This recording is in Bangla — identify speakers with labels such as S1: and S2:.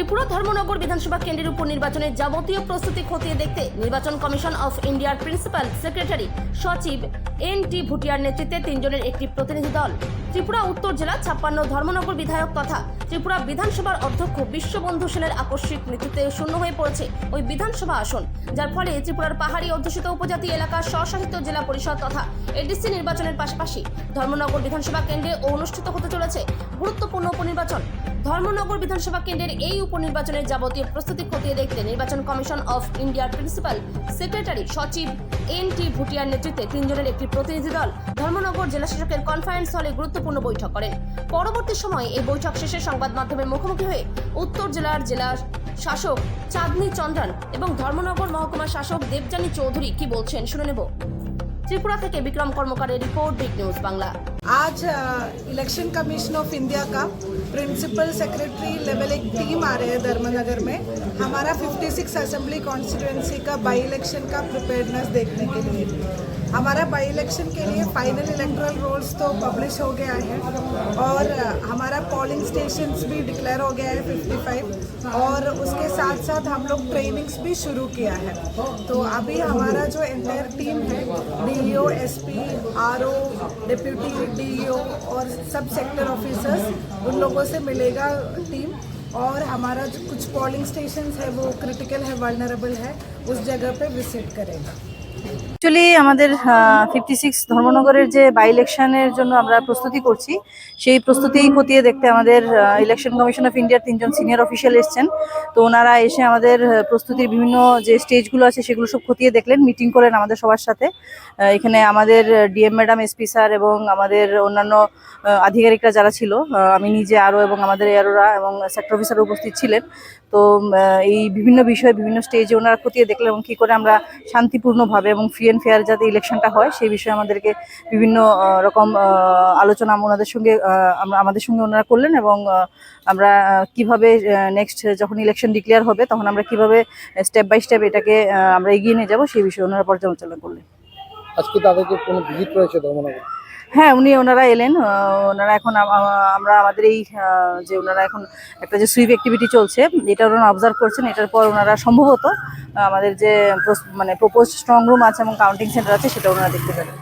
S1: ত্রিপুরা ধর্মনগর বিধানসভা কেন্দ্রের উপনির্বাচনের যাবতীয় প্রস্তুতি খতিয়ে দেখতে নির্বাচন কমিশন অফ ইন্ডিয়ার প্রিন্সিপাল সেক্রেটারি সচিব এন.টি. ভুটিয়ার নেতৃত্বে 3 জনের একটি প্রতিনিধি দল ত্রিপুরা উত্তর জেলা 56 ধর্মনগর বিধায়ক তথা ত্রিপুরা বিধানসভার অধ্যক্ষ বিশ্ববন্ধু সেনের আকস্মিক মৃত্যুতে শূন্য হয়ে পড়েছে ওই বিধানসভা আসন, যার ফলে ত্রিপুরার পাহাড়ি অধ্যুষিত উপজাতি এলাকার স্বশাসিত জেলা পরিষদ তথা এডিসি নির্বাচনের পাশাপাশি ধর্মনগর বিধানসভা কেন্দ্রে অনুষ্ঠিত হতে চলেছে গুরুত্বপূর্ণ উপনির্বাচন। ধর্মনগর বিধানসভা কেন্দ্রের এই উপনির্বাচনের যাবতীয় প্রস্তুতি খতিয়ে দেখতে নির্বাচন কমিশন অফ ইন্ডিয়ার প্রিন্সিপাল সেক্রেটারি সচিব এন.টি. ভুটিয়ার নেতৃত্বে 3 জনের একটি প্রতিনিধি দল ধর্মনগর জেলা শাসকের কনফারেন্স হলে গুরুত্বপূর্ণ বৈঠক করেন। পরবর্তী সময়ে এই বৈঠক শেষে সংবাদ মাধ্যমের মুখোমুখি হয়ে উত্তর জেলার জেলা শাসক চাঁদনী চন্দ্রন এবং ধর্মনগর মহকুমা শাসক দেবযানী চৌধুরী কি বলছেন শুনে নেব। त्रिपुरा থেকে বিক্রম কর্মকারের রিপোর্ট, बिग न्यूज बांग्ला।
S2: आज इलेक्शन कमीशन ऑफ इंडिया का प्रिंसिपल सेक्रेटरी लेवल एक टीम आ रहे हैं धर्मनगर में हमारा 56 असेंबली कॉन्स्टिट्यूएंसी का बाई इलेक्शन का प्रिपेयर्डनेस देखने के लिए। हमारा बाई इलेक्शन के लिए फाइनल इलेक्टोरल रोल्स तो पब्लिश हो गया है और हमारा पोलिंग स्टेशंस भी डिक्लेयर हो गया है 55 और उसके साथ साथ हम लोग ट्रेनिंग्स भी शुरू किया है। तो अभी हमारा जो एंटायर टीम है DEO, SP, RO, deputy DEO और सब सेक्टर ऑफिसर्स उन लोगों से मिलेगा टीम और हमारा जो कुछ पोलिंग स्टेशंस है वो क्रिटिकल है, वल्नरेबल है, उस जगह पे विजिट करेगा।
S3: অ্যাকচুয়ালি আমাদের 56 ধর্মনগরের যে বাই ইলেকশনের জন্য আমরা প্রস্তুতি করছি, সেই প্রস্তুতি খতিয়ে দেখতে আমাদের ইলেকশন কমিশন অফ ইন্ডিয়ার 3 জন সিনিয়র অফিসিয়াল এসেছেন। তো ওনারা এসে আমাদের প্রস্তুতির বিভিন্ন যে স্টেজগুলো আছে সেগুলো সব খতিয়ে দেখলেন, মিটিং করলেন আমাদের সবার সাথে। এখানে আমাদের ডিএম ম্যাডাম, এসপি স্যার এবং আমাদের অন্যান্য আধিকারিকরা যারা ছিল, আমি নিজে আরও এবং আমাদের এয়ারোরা এবং সেক্টর অফিসার উপস্থিত ছিলেন। তো এই বিভিন্ন বিষয়ে বিভিন্ন স্টেজে ওনারা খতিয়ে দেখলেন এবং কী করে আমরা শান্তিপূর্ণভাবে এবং ফ্রি অ্যান্ড ফেয়ার যাতে ইলেকশনটা হয় সেই বিষয়ে আমাদেরকে বিভিন্ন রকম আলোচনা ওনাদের সঙ্গে আমাদের সঙ্গে ওনারা করলেন এবং আমরা কিভাবে নেক্সট যখন ইলেকশন ডিক্লেয়ার হবে তখন আমরা কিভাবে স্টেপ বাই স্টেপ এটাকে আমরা এগিয়ে নিয়ে যাবো সেই বিষয়ে ওনারা পর্যালোচনা করলেন।
S4: আজকে তাদেরকে কোনো ভিজিট রয়েছে ধর্মনগর?
S3: হ্যাঁ, ওনারা এলেন। ওনারা এখন আমরা আমাদের এই যে ওনারা এখন একটা যে সুইপ অ্যাক্টিভিটি চলছে এটা ওনারা অবজার্ভ করছেন। এটার পর ওনারা সম্ভবত আমাদের যে প্রপোজড স্ট্রং রুম আছে এবং কাউন্টিং সেন্টার আছে সেটা ওনারা দেখতে পারেন।